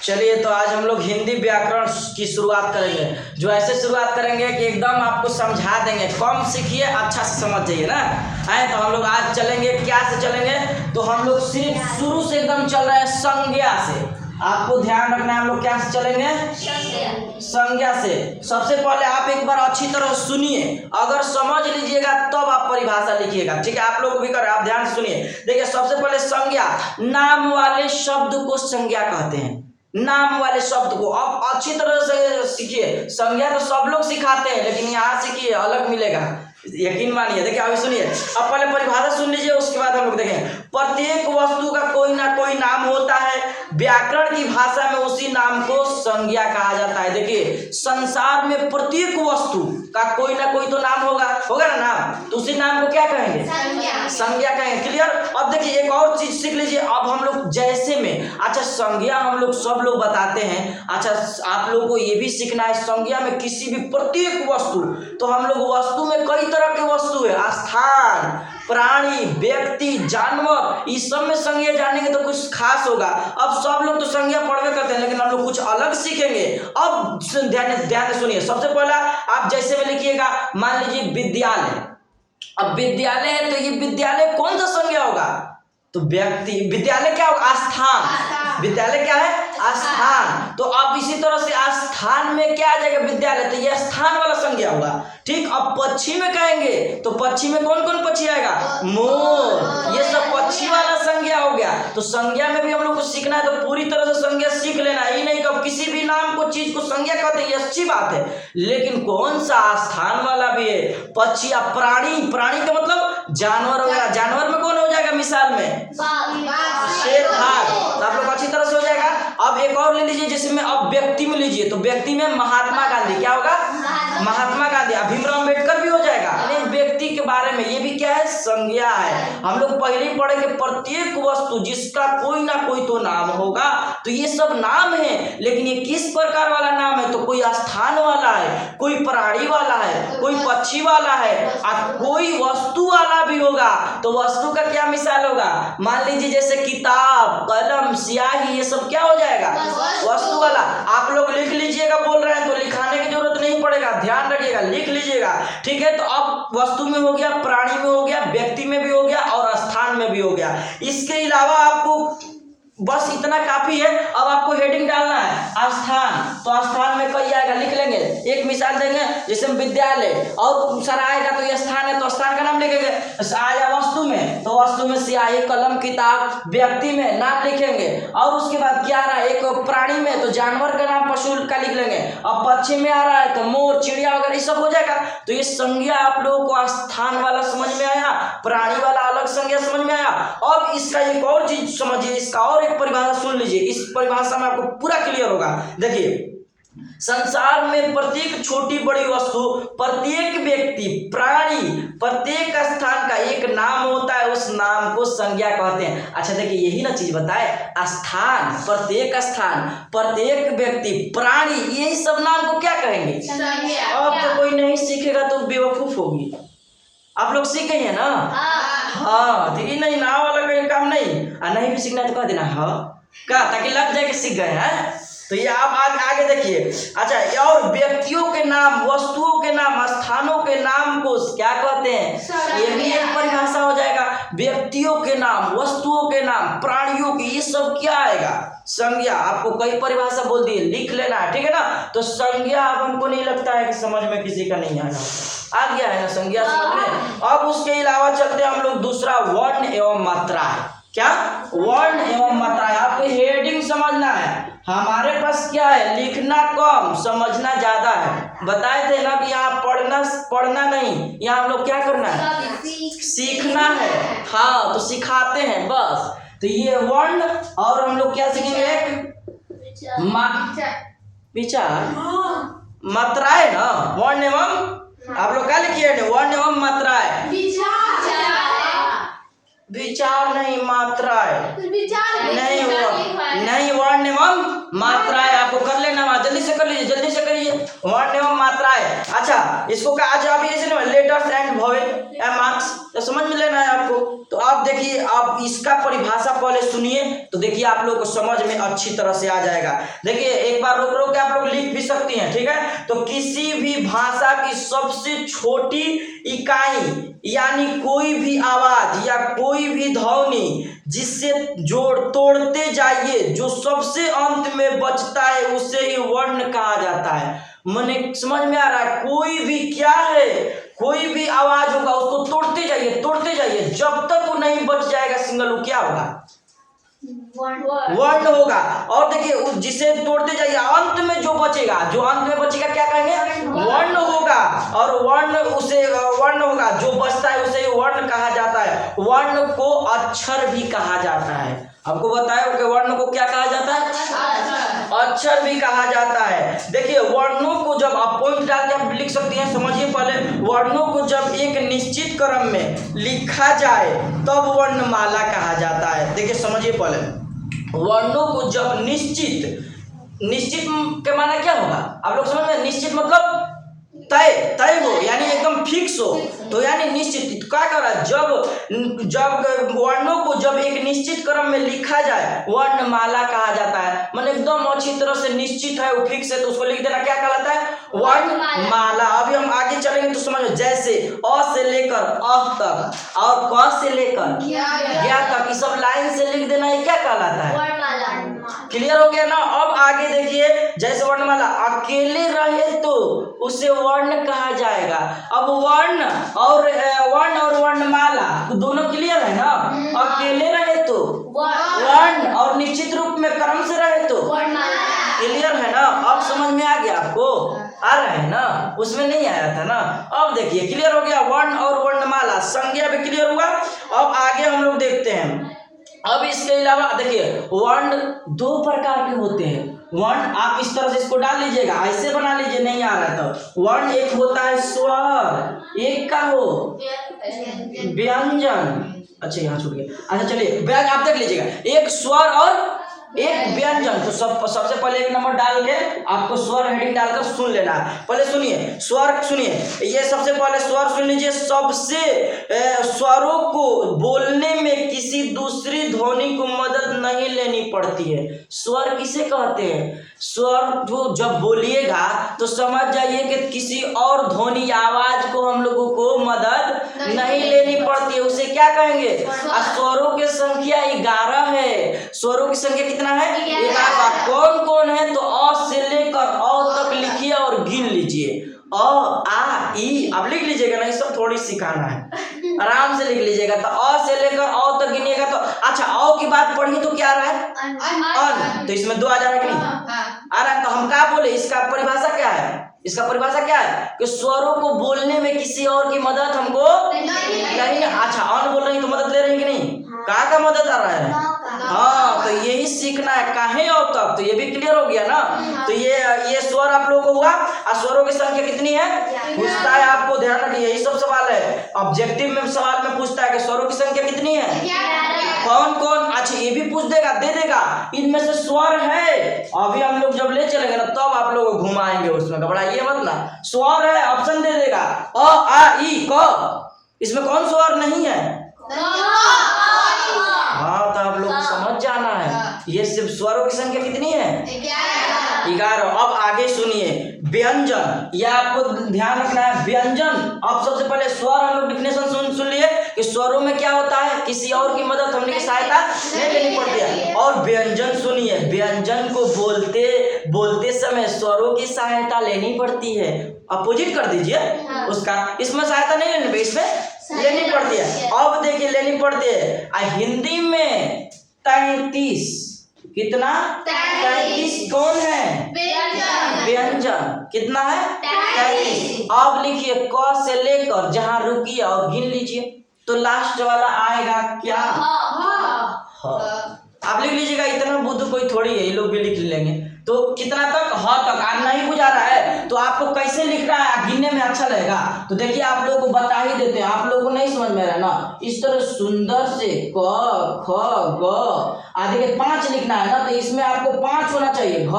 चलिए तो आज हम लोग हिंदी व्याकरण की शुरुआत करेंगे, जो ऐसे शुरुआत करेंगे कि एकदम आपको समझा देंगे। कम सीखिए, अच्छा से समझ जाइए ना। आए तो हम लोग आज चलेंगे, क्या से चलेंगे, तो हम लोग सिर्फ शुरू से एकदम चल रहे हैं संज्ञा से। आपको ध्यान रखना है, हम लोग क्या से चलेंगे, संज्ञा से। सबसे पहले आप एक बार अच्छी तरह सुनिए, अगर समझ लीजिएगा तब आप परिभाषा लिखिएगा, ठीक है। आप लोग भी करें, आप ध्यान से सुनिए। देखिए सबसे पहले संज्ञा, नाम वाले शब्द को संज्ञा कहते हैं। नाम वाले शब्द को अब अच्छी तरह से सीखिए। संज्ञा तो सब लोग सिखाते हैं, लेकिन यहाँ सीखिए, अलग मिलेगा, यकीन मानिए। देखिए अभी सुनिए, अब पहले परिभाषा सुन लीजिए, उसके बाद हम लोग देखें। प्रत्येक वस्तु का कोई ना कोई नाम होता है, व्याकरण की भाषा में उसी नाम को संज्ञा कहा जाता है। देखिए संसार में प्रत्येक वस्तु का कोई ना कोई तो नाम होगा ना नाम, तो उसी नाम को क्या कहेंगे, संज्ञा कहेंगे। क्लियर। अब देखिए एक और चीज सीख लीजिए। अब हम लोग जैसे में, अच्छा संज्ञा हम लोग सब लोग बताते हैं, अच्छा आप लोगों को ये भी सीखना है, संज्ञा में किसी भी प्रत्येक वस्तु, तो हम लोग वस्तु में कई तरह की वस्तु है, स्थान, प्राणी, व्यक्ति, जानवर, इस सब में संज्ञा जानेंगे तो कुछ खास होगा। अब सब लोग तो संज्ञा पढ़वे करते हैं, लेकिन हम लोग कुछ अलग सीखेंगे। अब ध्यान से सुनिए। सबसे पहला आप जैसे में लिखिएगा, मान लीजिए विद्यालय। अब विद्यालय है तो ये विद्यालय कौन सा संज्ञा होगा, तो व्यक्ति। विद्यालय क्या होगा, स्थान। विद्यालय क्या है, स्थान। तो अब इसी तरह से स्थान में क्या आ जाएगा, विद्यालय, तो यह स्थान वाला संज्ञा होगा। ठीक। अब पक्षी में कहेंगे तो पक्षी में कौन कौन पक्षी आएगा, मोर, ये सब पक्षी वाला संज्ञा हो गया। तो संज्ञा में भी हम लोग को सीखना है, तो पूरी तरह से संज्ञा सीख लेना। ही नहीं कब किसी भी नाम को, चीज को संज्ञा कहते हैं, ये अच्छी बात है, लेकिन कौन सा स्थान वाला भी है। पक्षी या प्राणी, प्राणी का मतलब जानवर हो गया। जानवर में कौन हो जाएगा, मिसाल में शेर, बाघ, तो आप लोग अच्छी तरह से हो जाएगा। अब एक और ले लीजिए, जैसे में अब व्यक्ति में लीजिए, तो व्यक्ति में महात्मा गांधी, क्या होगा, महात्मा गांधी। भीमराव अम्बेडकर भी हो जाएगा। व्यक्ति के बारे में ये भी क्या है, संज्ञा है। हम लोग पहले ही पढ़े कि प्रत्येक वस्तु जिसका कोई ना कोई तो नाम होगा, तो ये सब नाम है, लेकिन ये किस प्रकार वाला नाम है, तो कोई स्थान वाला है, कोई प्राणी वाला है, कोई पक्षी वाला है, और कोई वस्तु वाला भी होगा। तो वस्तु का क्या मिसाल होगा, मान लीजिए जैसे किताब, कलम, स्याही, ये सब क्या हो जाएगा, वस्तु वाला। आप लोग लिख लीजिएगा, बोल रहे हैं तो लिखाने की जरूरत नहीं पड़ेगा, ध्यान रखिएगा, लिख लीजिएगा, ठीक है। तो अब वस्तु में हो गया, प्राणी में हो गया, व्यक्ति में भी हो गया, और स्थान में भी हो गया। इसके अलावा आपको बस इतना काफी है। अब आपको हेडिंग डालना है, स्थान, तो स्थान में कई आएगा, लिख लेंगे। एक मिसाल देंगे, जैसे विद्यालय, और सारा आएगा तो ये स्थान है, तो स्थान का नाम लिखेंगे। आया वस्तु में, तो वस्तु में स्याही, कलम, किताब। व्यक्ति में नाम लिखेंगे, और उसके बाद क्या आ रहा है, एक प्राणी में तो जानवर का नाम, पशु का लिख लेंगे। अब पक्षी में आ रहा है तो मोर, चिड़िया वगैरह, ये सब हो जाएगा। तो ये संज्ञा आप लोगों को स्थान वाला समझ में आया, प्राणी वाला अलग संज्ञा समझ में आया। अब इसका एक और चीज समझिए, इसका और परिभाषा सुन लीजिए, इस परिभाषा में आपको पूरा क्लियर होगा। देखिए संसार में प्रत्येक छोटी बड़ी वस्तु, प्रत्येक व्यक्ति, प्राणी, प्रत्येक स्थान का एक नाम होता है, उस नाम को संज्ञा कहते हैं। अच्छा देखिए यही ना चीज बताए, स्थान, प्रत्येक स्थान, प्रत्येक व्यक्ति, प्राणी, यही सब नाम को क्या कहेंगे, अब तो कोई नहीं सीखेगा तो बेवकूफ होगी। आप लोग सीख गए हैं ना, हाँ ठीक है। नहीं नाम वाला कोई काम नहीं, नहीं भी सीखना है तो कह देना हाँ का, ताकि लग जाए कि सीख गए हैं। तो ये आप आगे देखिए। अच्छा, और व्यक्तियों के नाम, वस्तुओं के नाम, स्थानों के नाम को क्या कहते हैं, ये भी एक परिभाषा हो जाएगा। व्यक्तियों के नाम, वस्तुओं के नाम, प्राणियों के, ये सब क्या आएगा, संज्ञा। आपको कई परिभाषा बोल दी, लिख लेना है, ठीक है ना। तो संज्ञा अब हमको नहीं लगता है कि समझ में किसी का नहीं आया, आ गया है ना संज्ञा समझ में। अब उसके अलावा चलते हैं हम लोग, दूसरा वर्ण एवं मात्रा है। क्या, वर्ण एवं मात्रा है। आपको हेडिंग समझना है। हमारे पास क्या है, लिखना कम, समझना ज्यादा है। बताए थे ना कि यहाँ पढ़ना नहीं, यहाँ हम लोग क्या करना है, सीखना है। हाँ तो सिखाते हैं बस। तो ये वर्ण, और हम लोग क्या सीखेंगे, विचार, मात्राएं ना, वर्ण एवं, आप लोग क्या लिखिए, वर्ण एवं मात्राएं, विचार नहीं, मात्राएं नहीं, नहीं, वर्ण एवं मात्राएं। आपको कर लेना, जल्दी से कर लीजिए, जल्दी से करिए। वर्ण एवं मात्राएं। अच्छा, इसको क्या आज आप ये लेटर्स एंड वॉवेल मार्क्स तो समझ में लेना है आपको। तो आप देखिए, आप इसका परिभाषा पहले सुनिए तो देखिए आप लोग को समझ में अच्छी तरह से आ जाएगा। देखिए एक बार रोक रोक के आप लोग लिख भी सकती हैं, ठीक है। तो किसी भी भाषा की सबसे छोटी इकाई यानी कोई भी आवाज या कोई भी ध्वनि जिससे जोड़ तोड़ते जाइए जो सबसे अंत में बचता है उसे ही वर्ण कहा जाता है। मने समझ में आ रहा है, कोई भी क्या है, कोई भी आवाज होगा उसको तोड़ते जाइए जब तक वो नहीं बच जाएगा सिंगल, वो क्या होगा, वर्ण होगा। और देखिए जिसे तोड़ते जाइए अंत में जो अंत में बचेगा क्या कहेंगे, वर्ण होगा। और वर्ण होगा, जो बचता है उसे वर्ण कहा जाता है। वर्ण को अक्षर भी कहा जाता है। आपको बताया कि वर्ण को क्या कहा जाता है, अक्षर भी कहा जाता है। देखिए वर्णों को जब आप पॉइंट डाल के आप लिख सकती हैं, समझिए पहले, वर्णों को जब एक निश्चित क्रम में लिखा जाए तब वर्णमाला कहा जाता है। देखिए समझिए पहले, वर्णों को जब निश्चित के माना क्या होगा आप लोग समझ में, निश्चित मतलब तय हो, यानी एकदम फिक्स हो। तो यानी निश्चित क्या कर रहा है, जब वर्णों को जब एक निश्चित क्रम में लिखा जाए वर्णमाला कहा जाता है। मतलब एकदम अच्छी तरह से निश्चित है, वो फिक्स है, तो उसको लिख देना क्या कहलाता है, वर्णमाला। अभी हम आगे चलेंगे तो समझो, जैसे अ से लेकर अह तक और क से लेकर ज्ञ तक, ये सब लाइन से लिख देना, ये क्या कहलाता है, क्लियर हो गया ना। अब आगे देखिए, जैसे वर्णमाला अकेले रहे तो उसे वर्ण कहा जाएगा। अब वर्ण और वर्णमाला तो दोनों क्लियर है ना। अकेले रहे तो वर्ण और निश्चित रूप में क्रम से रहे तो क्लियर है ना। अब समझ में आ गया आपको, आ रहा है ना, उसमें नहीं आया था ना। अब देखिए क्लियर हो गया, वर्ण और वर्णमाला, संज्ञा भी क्लियर हुआ। अब आगे हम लोग देखते हैं। अब इसके अलावा देखिए वर्ण दो प्रकार के होते हैं। वर्ण आप इस तरह से इसको डाल लीजिएगा, ऐसे बना लीजिए, नहीं आ रहा तो वर्ण एक होता है स्वर, एक का हो व्यंजन। अच्छा यहाँ छूट गया, अच्छा चलिए आप देख लीजिएगा, एक स्वर और एक व्यंजन। तो सबसे पहले एक नंबर डाल के आपको स्वर हेडिंग डालकर सुन लेना है। पहले सुनिए स्वर, सुनिए ये सबसे पहले स्वर सुन लीजिए। सबसे स्वरों को बोलने में किसी दूसरी ध्वनि को मदद नहीं लेनी पड़ती है। स्वर किसे कहते हैं, स्वर जो जब बोलिएगा तो समझ जाइए कि किसी और ध्वनि आवाज को हम लोगों को मदद नहीं लेनी पड़ती है, उसे क्या कहेंगे। स्वरों की संख्या 11 है। स्वरों की संख्या कितना है, 11। कौन कौन है, तो अ से लेकर अ तक लिखिए और गिन लीजिए। अ आ ई अब लिख लीजिएगा ना, ये सब थोड़ी सिखाना है, आराम से लिख लीजिएगा। तो अ से लेकर अ तक गिनिएगा तो अच्छा, अ की बात पढ़िए तो क्या आ रहा है, अन। तो इसमें 2 आ जा रहा है कि नहीं आ रहा है। तो हम क्या बोले, इसका परिभाषा क्या है, इसका परिभाषा क्या है कि स्वरों को बोलने में किसी और की मदद हमको नहीं। अच्छा अन बोल रही तो मदद ले रही कि नहीं, कहाँ का मदद आ रहा है, हाँ। तो यही सीखना है, काहे और तक, तो ये भी क्लियर हो गया ना। तो ये स्वर आप लोगों को हुआ। और स्वरों की संख्या कितनी है पूछता है, आपको ध्यान रखिए, यही सब सवाल है ऑब्जेक्टिव में, सवाल में पूछता है कि स्वरों की संख्या कितनी है, कौन कौन। अच्छा ये भी पूछ देगा, दे देगा इनमें से स्वर है। अभी हम लोग जब ले चलेंगे ना तब आप लोगों को घुमाएंगे, उसमें घबराइए मत ना। स्वर है, ऑप्शन दे देगा, अ आ ई क, इसमें कौन स्वर नहीं है, हाँ। तो आप लोग समझ जाना है, ये सिर्फ स्वरों की संख्या कितनी है, 11। अब आगे सुनिए व्यंजन, ये आपको ध्यान रखना है। व्यंजन, अब सबसे पहले स्वर हम लोग डिफिनेशन सुन लिए कि स्वरों में क्या होता है, किसी और की मदद हमने की सहायता नहीं लेनी पड़ती है। और व्यंजन सुनिए, व्यंजन को बोलते समय स्वरों की सहायता लेनी पड़ती है। अपोजिट कर दीजिए उसका, इसमें सहायता नहीं लेनी, इसमें लेनी पड़ती है। अब देखिए लेनी पड़ती है। हिंदी में 33, कितना 33 कौन है, व्यंजन कितना है 33। अब लिखिए क से लेकर जहां रुकिए और गिन लीजिए, तो लास्ट वाला आएगा क्या, आप लिख लीजिएगा, इतना बुद्ध कोई थोड़ी है, ये लोग भी लिख लेंगे। तो कितना तक, ह तक। आप नहीं बुझा रहा है तो आपको कैसे लिखना है गिनने में अच्छा लगेगा। तो देखिए आप लोगों को बता ही देते हैं, आप लोगों को नहीं समझ में आ रहा है ना, इस तरह सुंदर से क ख ग आदि के 5 लिखना है ना, तो इसमें आपको 5 होना चाहिए। घ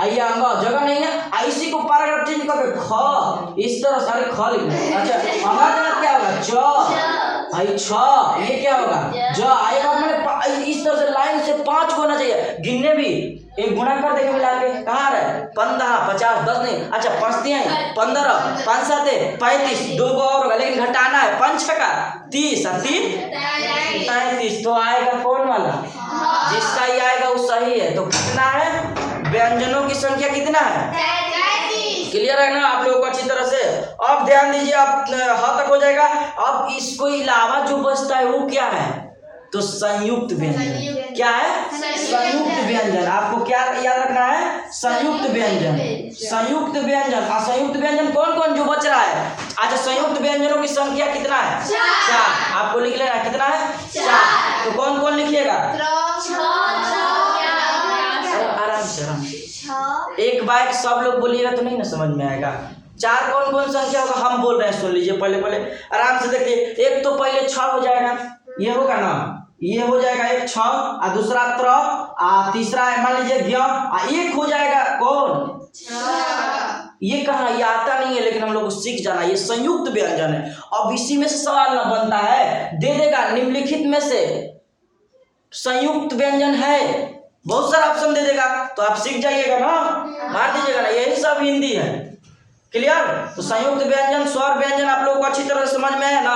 आइए अंग जगह नहीं है, इसी को पैराग्राफ चेंज करके ख, इस तरह सारे ख लिखना है। अच्छा हमारा जगह क्या होगा, च आई छ, ये क्या होगा ज आएगा। मैंने इस तरह से लाइन से 5 होना चाहिए। गिनने भी एक गुणा कर देंगे मिला के, कहाँ रहे 15 50 10 नहीं, अच्छा 5 दिए 15 5 7 35, 2 को और होगा लेकिन घटाना है, 5 6 का 30 और 3 33। तो आएगा कौन वाला, जिसका ये आएगा वो सही है। तो कितना है, व्यंजनों की संख्या कितना है, क्लियर है ना आप लोगों को अच्छी तरह से। अब ध्यान दीजिए, अब ह तक हो जाएगा। अब इसको अलावा जो बचता है वो क्या है, तो संयुक्त व्यंजन। क्या है, संयुक्त व्यंजन। आपको क्या याद रखना है, संयुक्त व्यंजन। संयुक्त व्यंजन, असंयुक्त व्यंजन कौन कौन जो बच रहा है। अच्छा संयुक्त व्यंजनों की संख्या कितना है, 4। आपको लिख लेना कितना है, 4। तो कौन कौन लिखिएगा, आराम से आराम से, एक बार सब लोग बोलिएगा तो नहीं ना समझ में आएगा। 4 कौन कौन संख्या होगा, हम बोल रहे हैं सुन लीजिए पहले पहले आराम से देखिए। एक तो पहले 6 हो जाएगा, ये होगा ना, ये हो जाएगा एक 6, और दूसरा 3, तीसरा है मान लीजिए 11, 1 हो जाएगा कौन, ये कहाँ, ये आता नहीं है लेकिन हम लोग को सीख जाना, ये संयुक्त व्यंजन है। अब इसी में से सवाल ना बनता है, दे देगा निम्नलिखित में से संयुक्त व्यंजन है, बहुत सारा ऑप्शन दे देगा, तो आप सीख जाइएगा ना, मार दीजिएगा ना, यही सब हिंदी है। क्लियर। तो संयुक्त व्यंजन स्वर व्यंजन आप लोगों को अच्छी तरह से समझ में है ना,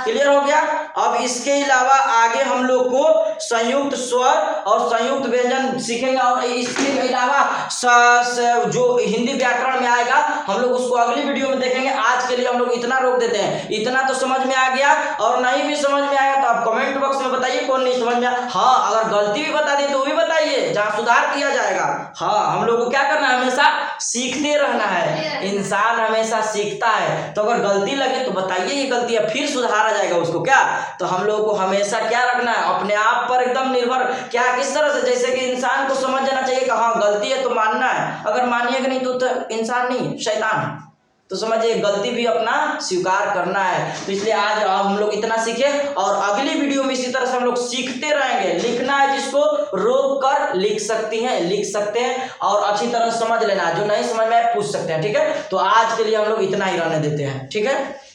क्लियर हो गया। अब इसके अलावा आगे हम लोग को संयुक्त स्वर और संयुक्त व्यंजन सीखेंगे, और इसके अलावा जो हिंदी व्याकरण में आएगा हम लोग उसको अगली वीडियो में देखेंगे। आज के लिए हम लोग इतना रोक देते हैं। इतना तो समझ में आ गया, और नहीं भी समझ में आया तो आप कमेंट बॉक्स में बताइए कौन नहीं समझ में आया। हाँ अगर गलती भी बता दी तो भी बताइए, जहाँ सुधार किया जाएगा। हाँ हम लोग को क्या करना है, हमेशा सीखते रहना है, इंसान हमेशा सीखता है। तो अगर गलती लगे तो बताइए ये गलती है, फिर सुधारा जाएगा उसको। क्या तो हम लोगों को हमेशा क्या रखना है, अपने आप पर एकदम निर्भर, क्या किस तरह से, जैसे कि इंसान को समझ जाना चाहिए कि हाँ गलती है तो मानना है, अगर मानिएगा नहीं तो इंसान नहीं शैतान है। तो समझिए गलती भी अपना स्वीकार करना है। तो इसलिए आज हम लोग इतना सीखे, और अगली वीडियो में इसी तरह से हम लोग सीखते रहेंगे। लिखना है जिसको रोक कर लिख सकते हैं, और अच्छी तरह समझ लेना, जो नहीं समझ में आए पूछ सकते हैं। ठीक है, तो आज के लिए हम लोग इतना ही रहने देते हैं। ठीक है।